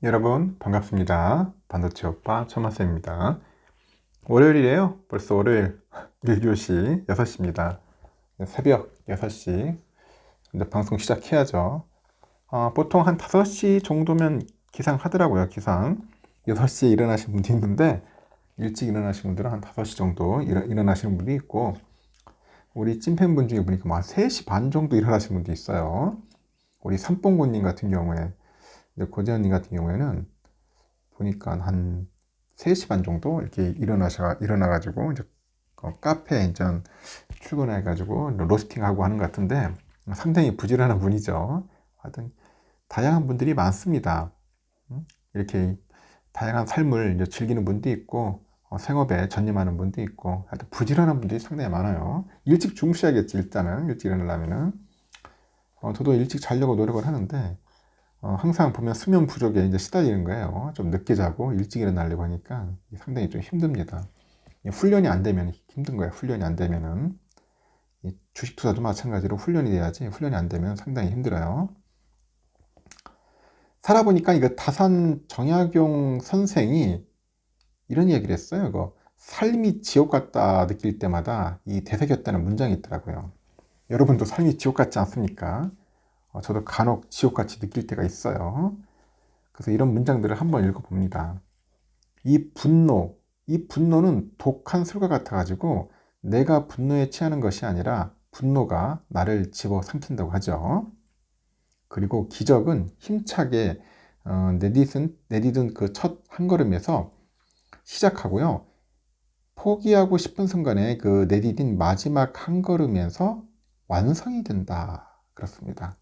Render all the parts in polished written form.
여러분 반갑습니다. 반도체 오빠 천마쌤입니다. 월요일이에요. 벌써 월요일 1교시 6시입니다. 새벽 6시 이제 방송 시작해야죠. 보통 한 5시 정도면 기상 하더라고요. 기상 6시에 일어나신 분도 있는데 일찍 일어나신 분들은 한 5시 정도 일어나시는 분도 있고, 우리 찐팬분 중에 보니까 막 3시 반 정도 일어나신 분도 있어요. 우리 삼뽕고님 같은 경우에, 고재현님 같은 경우에는 보니까 한 3시 반 정도 이렇게 일어나가지고 이제 카페에 이제 출근해가지고 로스팅하고 하는 것 같은데, 상당히 부지런한 분이죠. 하여튼 다양한 분들이 많습니다. 이렇게 다양한 삶을 이제 즐기는 분도 있고, 생업에 전념하는 분도 있고, 하여튼 부지런한 분들이 상당히 많아요. 일찍 주무셔야겠지. 일단은 일찍 일어나려면은. 저도 일찍 자려고 노력을 하는데, 항상 보면 수면 부족에 이제 시달리는 거예요. 좀 늦게 자고 일찍 일어나려고 하니까 상당히 좀 힘듭니다. 훈련이 안 되면 힘든 거예요. 훈련이 안 되면은. 주식 투자도 마찬가지로 훈련이 돼야지, 훈련이 안 되면 상당히 힘들어요. 살아보니까 이거 다산 정약용 선생이 이런 얘기를 했어요. 이거 삶이 지옥 같다 느낄 때마다 이 되새겼다는 문장이 있더라고요. 여러분도 삶이 지옥 같지 않습니까? 저도 간혹 지옥같이 느낄 때가 있어요. 그래서 이런 문장들을 한번 읽어봅니다. 이 분노는 독한 술과 같아가지고 내가 분노에 취하는 것이 아니라 분노가 나를 집어삼킨다고 하죠. 그리고 기적은 힘차게 내디딘 그 첫 한 걸음에서 시작하고요. 포기하고 싶은 순간에 그 내디딘 마지막 한 걸음에서 완성이 된다. 그렇습니다.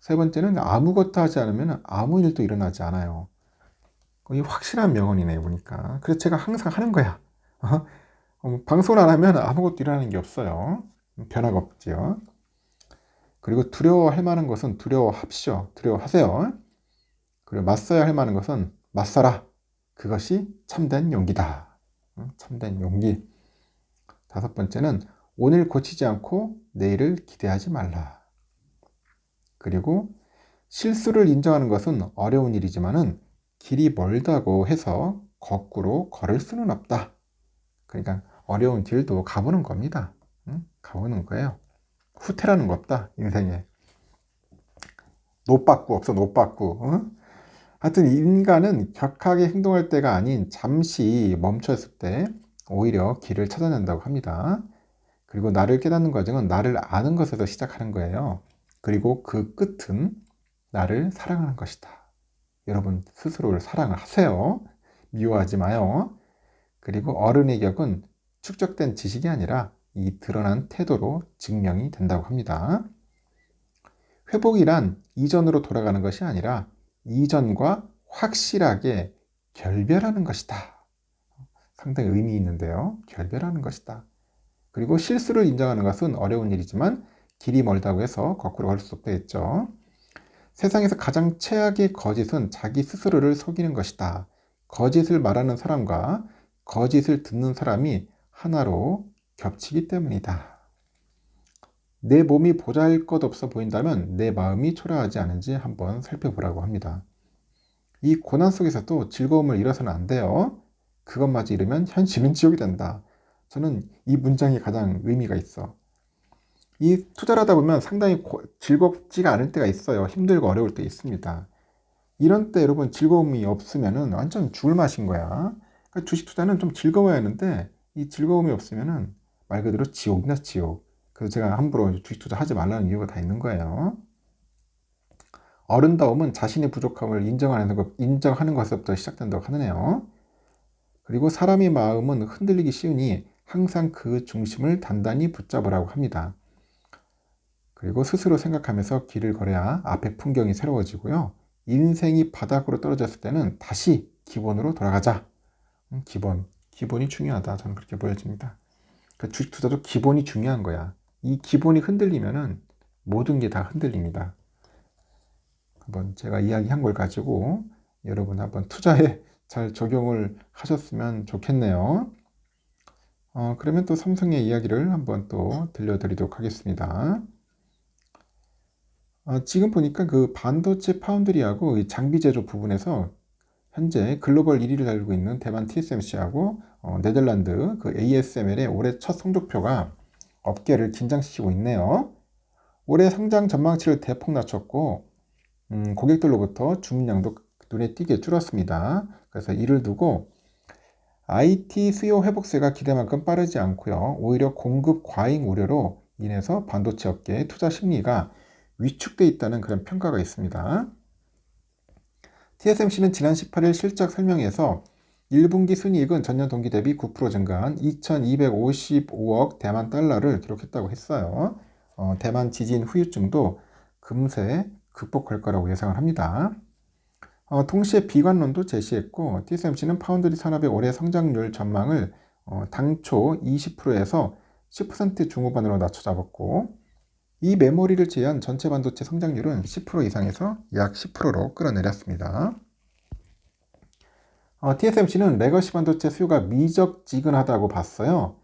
세 번째는 아무것도 하지 않으면 아무 일도 일어나지 않아요. 이 확실한 명언이네요, 보니까. 그래서 제가 항상 하는 거야. 방송을 안 하면 아무것도 일어나는 게 없어요. 변화가 없지요. 그리고 두려워할 만한 것은 두려워합시오. 두려워하세요. 그리고 맞서야 할 만한 것은 맞서라. 그것이 참된 용기다. 참된 용기. 다섯 번째는 오늘 고치지 않고 내일을 기대하지 말라. 그리고 실수를 인정하는 것은 어려운 일이지만은 길이 멀다고 해서 거꾸로 걸을 수는 없다. 그러니까 어려운 길도 가보는 겁니다. 가보는 거예요. 후퇴라는 거 없다, 인생에. 노빠꾸 없어, 노빠꾸. 하여튼 인간은 격하게 행동할 때가 아닌 잠시 멈췄을 때 오히려 길을 찾아낸다고 합니다. 그리고 나를 깨닫는 과정은 나를 아는 것에서 시작하는 거예요. 그리고 그 끝은 나를 사랑하는 것이다. 여러분 스스로를 사랑을 하세요. 미워하지 마요. 그리고 어른의 격은 축적된 지식이 아니라 이 드러난 태도로 증명이 된다고 합니다. 회복이란 이전으로 돌아가는 것이 아니라 이전과 확실하게 결별하는 것이다. 상당히 의미 있는데요. 결별하는 것이다. 그리고 실수를 인정하는 것은 어려운 일이지만 길이 멀다고 해서 거꾸로 갈 수 없다 했죠. 세상에서 가장 최악의 거짓은 자기 스스로를 속이는 것이다. 거짓을 말하는 사람과 거짓을 듣는 사람이 하나로 겹치기 때문이다. 내 몸이 보잘것없어 보인다면 내 마음이 초라하지 않은지 한번 살펴보라고 합니다. 이 고난 속에서도 즐거움을 잃어서는 안 돼요. 그것마저 잃으면 현실은 지옥이 된다. 저는 이 문장이 가장 의미가 있어. 이 투자를 하다 보면 상당히 즐겁지가 않을 때가 있어요. 힘들고 어려울 때 있습니다. 이런 때 여러분 즐거움이 없으면 완전 죽을 맛인 거야. 그러니까 주식 투자는 좀 즐거워야 하는데 이 즐거움이 없으면 말 그대로 지옥이나 지옥. 그래서 제가 함부로 주식 투자 하지 말라는 이유가 다 있는 거예요. 어른다움은 자신의 부족함을 인정하는 것에서부터 시작된다고 하네요. 그리고 사람의 마음은 흔들리기 쉬우니 항상 그 중심을 단단히 붙잡으라고 합니다. 그리고 스스로 생각하면서 길을 걸어야 앞에 풍경이 새로워지고요. 인생이 바닥으로 떨어졌을 때는 다시 기본으로 돌아가자. 기본이 중요하다. 저는 그렇게 보여집니다. 그러니까 주식 투자도 기본이 중요한 거야. 이 기본이 흔들리면은 모든 게 다 흔들립니다. 한번 제가 이야기한 걸 가지고 여러분 한번 투자에 잘 적용을 하셨으면 좋겠네요. 그러면 또 삼성의 이야기를 한번 또 들려드리도록 하겠습니다. 지금 보니까 그 반도체 파운드리하고 이 장비 제조 부분에서 현재 글로벌 1위를 달리고 있는 대만 TSMC하고 네덜란드 그 ASML의 올해 첫 성적표가 업계를 긴장시키고 있네요. 올해 성장 전망치를 대폭 낮췄고 고객들로부터 주문량도 눈에 띄게 줄었습니다. 그래서 이를 두고 IT 수요 회복세가 기대만큼 빠르지 않고요. 오히려 공급 과잉 우려로 인해서 반도체 업계의 투자 심리가 위축돼 있다는 그런 평가가 있습니다. TSMC는 지난 18일 실적 설명에서 1분기 순이익은 전년 동기 대비 9% 증가한 2,255억 대만 달러를 기록했다고 했어요. 대만 지진 후유증도 금세 극복할 거라고 예상을 합니다. 동시에 비관론도 제시했고 TSMC는 파운드리 산업의 올해 성장률 전망을 당초 20%에서 10% 중후반으로 낮춰 잡았고 이 메모리를 제외한 전체 반도체 성장률은 10% 이상에서 약 10%로 끌어내렸습니다. TSMC는 레거시 반도체 수요가 미적지근하다고 봤어요.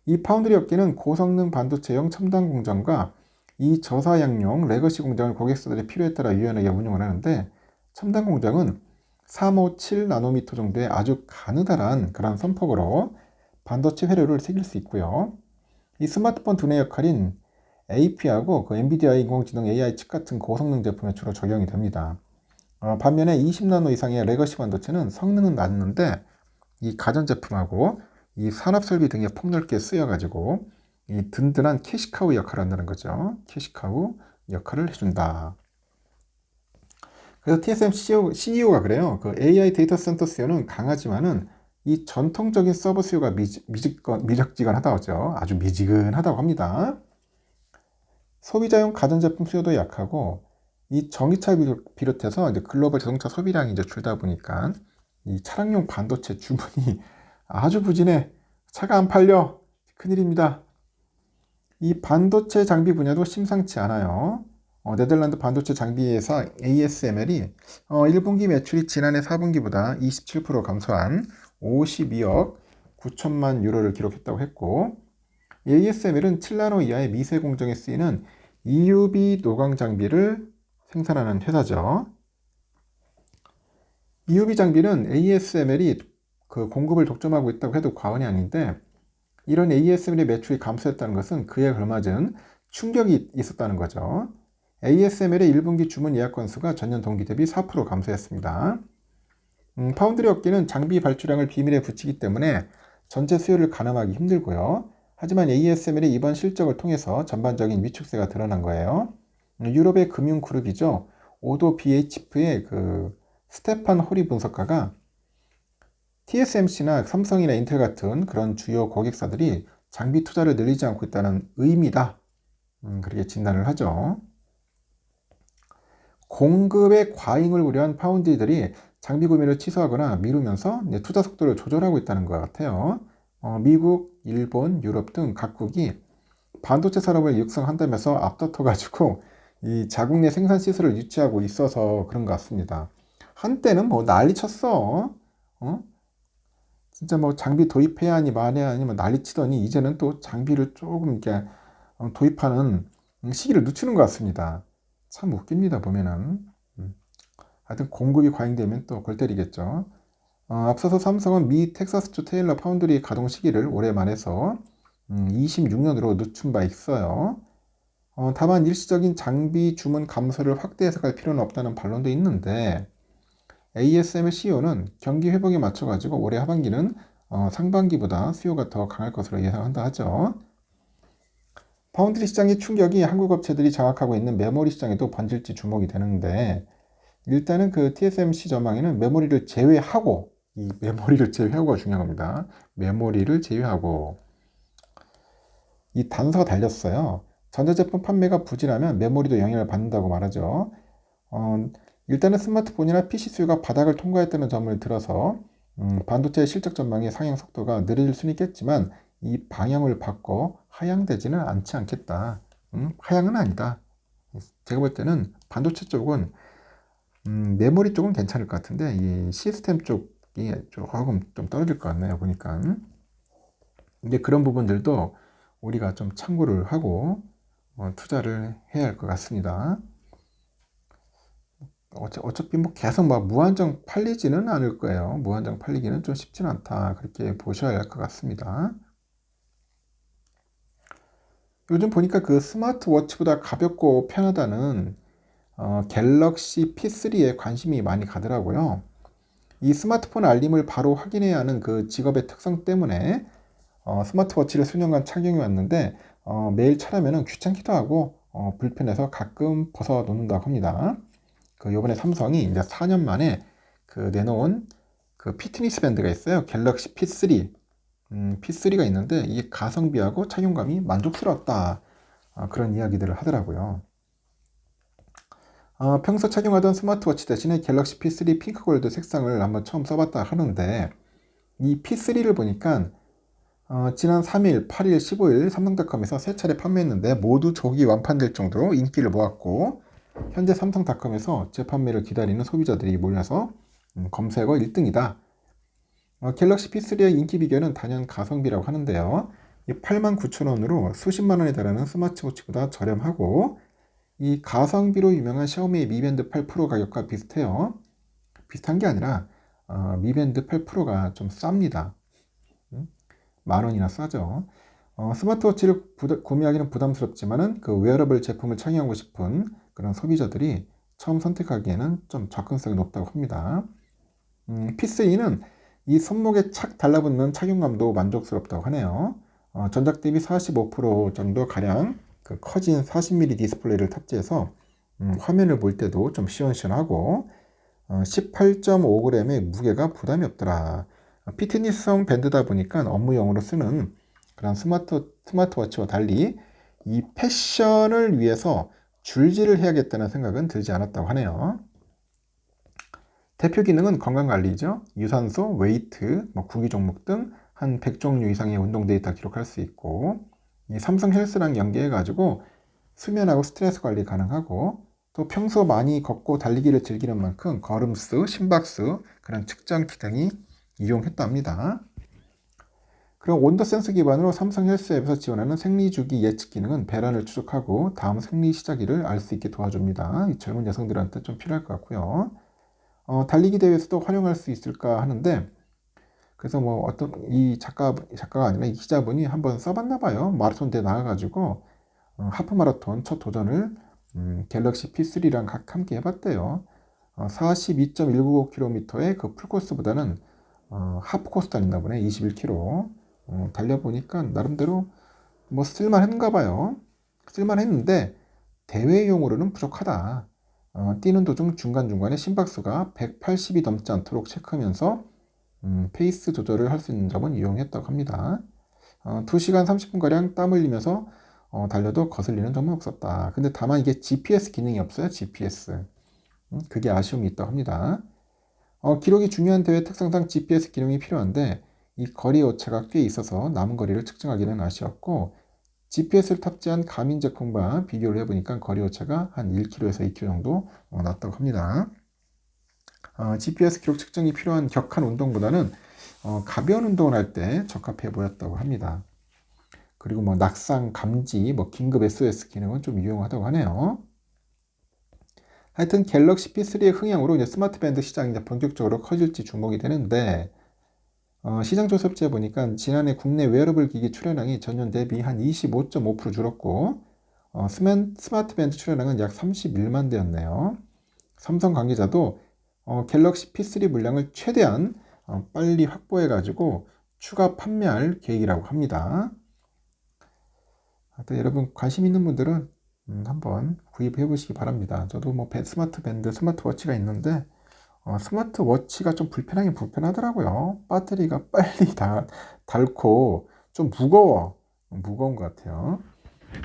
이 파운드리 업계는 고성능 반도체용 첨단 공정과 이 저사양용 레거시 공장을 고객사들의 필요에 따라 유연하게 운영을 하는데 첨단 공장은 357나노미터 정도의 아주 가느다란 그런 선폭으로 반도체 회로를 새길 수 있고요. 이 스마트폰 두뇌 역할인 AP하고 그 엔비디아 인공지능 AI 칩 같은 고성능 제품에 주로 적용이 됩니다. 반면에 20나노 이상의 레거시 반도체는 성능은 낮는데 이 가전제품하고 이 산업설비 등에 폭넓게 쓰여가지고 이 든든한 캐시카우 역할을 한다는 거죠. 캐시카우 역할을 해준다. 그래서 TSMC CEO가 그래요. 그 AI 데이터 센터 수요는 강하지만은 이 전통적인 서버 수요가 미적지근하다고 하죠. 아주 미지근하다고 합니다. 소비자용 가전제품 수요도 약하고 이 전기차 비롯해서 이제 글로벌 자동차 소비량이 이제 줄다 보니까 이 차량용 반도체 주문이 아주 부진해. 차가 안 팔려. 큰일입니다. 이 반도체 장비 분야도 심상치 않아요. 네덜란드 반도체 장비 회사 ASML이 1분기 매출이 지난해 4분기보다 27% 감소한 52억 9천만 유로를 기록했다고 했고 ASML은 7나노 이하의 미세 공정에 쓰이는 EUV 노광 장비를 생산하는 회사죠. EUV 장비는 ASML이 그 공급을 독점하고 있다고 해도 과언이 아닌데 이런 ASML의 매출이 감소했다는 것은 그에 걸맞은 충격이 있었다는 거죠. ASML의 1분기 주문 예약 건수가 전년 동기 대비 4% 감소했습니다. 파운드리 업계는 장비 발주량을 비밀에 붙이기 때문에 전체 수요를 가늠하기 힘들고요. 하지만 ASML의 이번 실적을 통해서 전반적인 위축세가 드러난 거예요. 유럽의 금융그룹이죠. 오도 BHF의 그 스테판 호리 분석가가 TSMC나 삼성이나 인텔 같은 그런 주요 고객사들이 장비 투자를 늘리지 않고 있다는 의미다. 그렇게 진단을 하죠. 공급의 과잉을 우려한 파운드리들이 장비 구매를 취소하거나 미루면서 투자 속도를 조절하고 있다는 것 같아요. 미국, 일본, 유럽 등 각국이 반도체 산업을 육성한다면서 앞다퉈가지고 이 자국 내 생산 시설을 유치하고 있어서 그런 것 같습니다. 한때는 뭐 난리 쳤어. 진짜 뭐 장비 도입해야 하니 말해야 하니 뭐 난리 치더니 이제는 또 장비를 조금 이렇게 도입하는 시기를 늦추는 것 같습니다. 참 웃깁니다, 보면은. 하여튼 공급이 과잉되면 또 골 때리겠죠. 앞서서 삼성은 미 텍사스주 테일러 파운드리 가동 시기를 올해 말해서 26년으로 늦춘 바 있어요. 다만 일시적인 장비 주문 감소를 확대 해석할 필요는 없다는 반론도 있는데 ASML CEO는 경기 회복에 맞춰가지고 올해 하반기는 상반기보다 수요가 더 강할 것으로 예상한다 하죠. 파운드리 시장의 충격이 한국 업체들이 장악하고 있는 메모리 시장에도 번질지 주목이 되는데 일단은 그 TSMC 전망에는 메모리를 제외하고 이 메모리를 제외하고가 중요한 겁니다. 메모리를 제외하고 이 단서가 달렸어요. 전자제품 판매가 부진하면 메모리도 영향을 받는다고 말하죠. 일단은 스마트폰이나 PC 수요가 바닥을 통과했다는 점을 들어서 반도체 실적 전망의 상향 속도가 느려질 수는 있겠지만 이 방향을 바꿔 하향되지는 않지 않겠다. 하향은 아니다. 제가 볼 때는 반도체 쪽은 메모리 쪽은 괜찮을 것 같은데 이 시스템 쪽이 조금 좀 떨어질 것 같네요. 보니까. 근데 그런 부분들도 우리가 좀 참고를 하고 투자를 해야 할 것 같습니다. 어차피 뭐 계속 막 무한정 팔리지는 않을 거예요. 무한정 팔리기는 좀 쉽진 않다. 그렇게 보셔야 할 것 같습니다. 요즘 보니까 그 스마트워치보다 가볍고 편하다는 갤럭시 P3에 관심이 많이 가더라고요. 이 스마트폰 알림을 바로 확인해야 하는 그 직업의 특성 때문에 스마트워치를 수년간 착용해 왔는데 매일 차려면 귀찮기도 하고 불편해서 가끔 벗어 놓는다고 합니다. 그 요번에 삼성이 이제 4년 만에 그 내놓은 그 피트니스 밴드가 있어요. 갤럭시 P3. P3가 있는데 이게 가성비하고 착용감이 만족스럽다. 그런 이야기들을 하더라고요. 평소 착용하던 스마트워치 대신에 갤럭시 P3 핑크 골드 색상을 한번 처음 써봤다 하는데 이 P3를 보니까 지난 3일, 8일, 15일 삼성닷컴에서 세 차례 판매했는데 모두 조기 완판될 정도로 인기를 모았고 현재 삼성닷컴에서 재판매를 기다리는 소비자들이 몰려서 검색어 1등이다. 갤럭시 P3의 인기 비결은 단연 가성비라고 하는데요. 89,000원으로 수십만 원에 달하는 스마트워치보다 저렴하고 이 가성비로 유명한 샤오미 미밴드 8 프로 가격과 비슷해요. 비슷한 게 아니라 미밴드 8 프로가 좀 쌉니다. 10,000원이나 싸죠. 스마트워치를 구매하기는 부담스럽지만은 그 웨어러블 제품을 착용하고 싶은 그런 소비자들이 처음 선택하기에는 좀 접근성이 높다고 합니다. P3는 이 손목에 착 달라붙는 착용감도 만족스럽다고 하네요. 전작 대비 45% 정도 가량 그 커진 40mm 디스플레이를 탑재해서 화면을 볼 때도 좀 시원시원하고 18.5g의 무게가 부담이 없더라. 피트니스성 밴드다 보니까 업무용으로 쓰는 그런 스마트워치와 달리 이 패션을 위해서 줄질을 해야겠다는 생각은 들지 않았다고 하네요. 대표 기능은 건강관리죠. 유산소, 웨이트, 구기 종목 등 한 100종류 이상의 운동 데이터 기록할 수 있고 이 삼성 헬스랑 연계해가지고 수면하고 스트레스 관리 가능하고 또 평소 많이 걷고 달리기를 즐기는 만큼 걸음수, 심박수 그런 측정 기능이 이용했답니다. 그럼 온도 센서 기반으로 삼성 헬스 앱에서 지원하는 생리주기 예측 기능은 배란을 추적하고 다음 생리 시작일을 알 수 있게 도와줍니다. 이 젊은 여성들한테 좀 필요할 것 같고요. 달리기 대회에서도 활용할 수 있을까 하는데 그래서 뭐 어떤 이 작가가 아니라 이 기자분이 한번 써봤나 봐요. 마라톤 대회 나가가지고 하프 마라톤 첫 도전을 갤럭시 P3랑 함께 해봤대요. 42.195km의 그 풀코스보다는 하프 코스 달린다 보네. 21km 달려보니까 나름대로 뭐 쓸만한가 봐요. 쓸만했는데 대회용으로는 부족하다. 뛰는 도중 중간중간에 심박수가 180이 넘지 않도록 체크하면서 페이스 조절을 할 수 있는 점은 이용했다고 합니다. 2시간 30분가량 땀 흘리면서 달려도 거슬리는 점은 없었다. 근데 다만 이게 GPS 기능이 없어요. GPS. 그게 아쉬움이 있다고 합니다. 기록이 중요한 대회 특성상 GPS 기능이 필요한데 이 거리 오차가 꽤 있어서 남은 거리를 측정하기는 아쉬웠고 GPS를 탑재한 가민 제품과 비교를 해보니까 거리 오차가 한 1km에서 2km 정도 났다고 합니다. GPS 기록 측정이 필요한 격한 운동보다는 가벼운 운동을 할 때 적합해 보였다고 합니다. 그리고 뭐 낙상 감지, 긴급 SOS 기능은 좀 유용하다고 하네요. 하여튼 갤럭시 P3의 흥행으로 이제 스마트 밴드 시장이 이제 본격적으로 커질지 주목이 되는데 시장 조사업체에 보니까 지난해 국내 웨어러블 기기 출하량이 전년 대비 한 25.5% 줄었고 스마트 밴드 출하량은 약 31만 대였네요. 삼성 관계자도 갤럭시 P3 물량을 최대한 빨리 확보해 가지고 추가 판매할 계획이라고 합니다. 하여튼 여러분 관심 있는 분들은 한번 구입해 보시기 바랍니다. 저도 뭐 스마트 밴드, 스마트워치가 있는데 스마트워치가 좀 불편하긴 불편하더라고요. 배터리가 빨리 닳고 좀 무거운 것 같아요.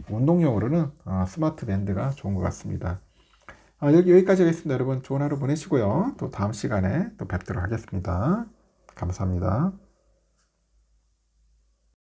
운동용으로는 스마트 밴드가 좋은 것 같습니다. 여기까지 하겠습니다. 여러분 좋은 하루 보내시고요. 또 다음 시간에 또 뵙도록 하겠습니다. 감사합니다.